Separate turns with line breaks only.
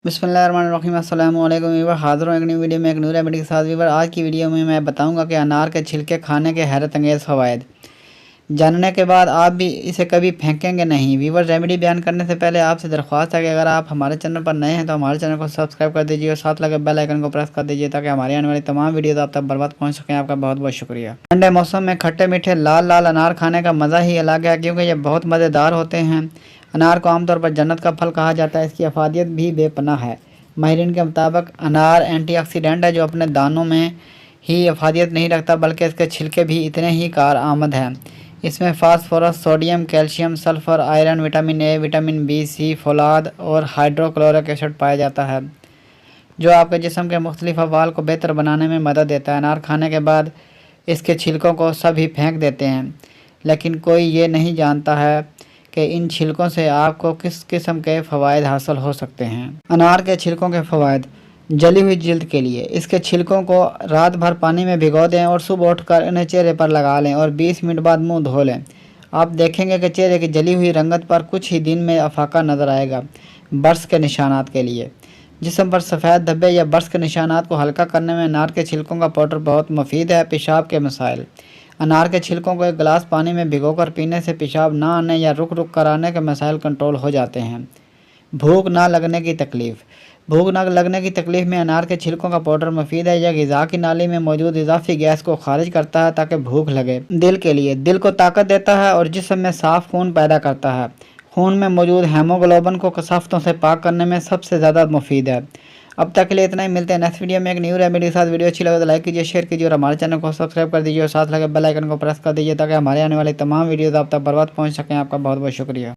बिस्मिल्लाहिर्रहमानिर्रहीम अस्सलामु अलैकुम वीवर, हाज़िर हूँ एक न्यू वीडियो में एक नई रेमेडी के साथ। वीवर, आज की वीडियो में मैं बताऊंगा कि अनार के छिलके खाने के हैरत अंगेज़ फ़वाइद जानने के बाद आप भी इसे कभी फेंकेंगे नहीं। वीवर, रेमेडी बयान करने से पहले आपसे दरख्वास्त है कि अगर आप हमारे चैनल पर नए हैं तो हमारे चैनल को सब्सक्राइब कर दीजिए और साथ लगे बेल आइकन को प्रेस कर दीजिए ताकि हमारी आने वाली तमाम वीडियोज़ आप तक बर्बाद पहुँच सकें। आपका बहुत बहुत शुक्रिया। ठंडे मौसम में खट्टे मीठे लाल लाल अनार खाने का मज़ा ही अलग है, क्योंकि ये बहुत मज़ेदार होते हैं। अनार को आमतौर पर जन्नत का फल कहा जाता है। इसकी अफादियत भी बेपनाह है। माहिरीन के मुताबिक अनार एंटीऑक्सीडेंट है जो अपने दानों में ही अफादियत नहीं रखता, बल्कि इसके छिलके भी इतने ही कारआमद हैं। इसमें phosphorus, sodium, calcium, sulphur, iron, vitamin A, vitamin B, C, फौलाद और हाइड्रोक्लोरिक एसिड पाया जाता है, जो आपके जिस्म के मुख्तलिफ अफ़आल को बेहतर बनाने में मदद देता है। अनार खाने के बाद इसके छिलकों को सभी फेंक देते हैं, लेकिन कोई ये नहीं जानता है कि इन छिलकों से आपको किस किस्म के फ़वाइद हासिल हो सकते हैं। अनार के छिलकों के फ़वाइद। जली हुई जिल्द के लिए इसके छिलकों को रात भर पानी में भिगो दें और सुबह उठकर इन्हें चेहरे पर लगा लें और 20 मिनट बाद मुंह धो लें। आप देखेंगे कि चेहरे की जली हुई रंगत पर कुछ ही दिन में अफाका नज़र आएगा। बर्स के निशानात के लिए जिस्म पर सफ़ेद धब्बे या बर्स के निशानात को हल्का करने में अनार के छिलकों का पाउडर बहुत मुफीद है। पेशाब के मसाइल। अनार के छिलकों को एक गिलास पानी में भिगोकर पीने से पेशाब ना आने या रुक रुक कर आने के मसाइल कंट्रोल हो जाते हैं। भूख ना लगने की तकलीफ़। भूख न लगने की तकलीफ़ में अनार के छिलकों का पाउडर मुफीद है। यह ग़िज़ा की नाली में मौजूद इजाफी गैस को खारिज करता है ताकि भूख लगे। दिल के लिए दिल को ताकत देता है और जिस्म में साफ़ खून पैदा करता है। खून में मौजूद हेमोग्लोबिन को कसाफ्तों से पाक करने में सबसे ज़्यादा मुफीद है। अब तक के लिए इतना ही। मिलते हैं नेक्स्ट वीडियो में एक न्यू रेमेडी के साथ। वीडियो अच्छी लगे तो लाइक कीजिए, शेयर कीजिए और हमारे चैनल को सब्सक्राइब कर दीजिए और साथ लगे बेल आइकन को प्रेस कर दीजिए ताकि हमारे आने वाली तमाम वीडियोज़ आप तक बर्बाद पहुँच सकें। आपका बहुत बहुत शुक्रिया।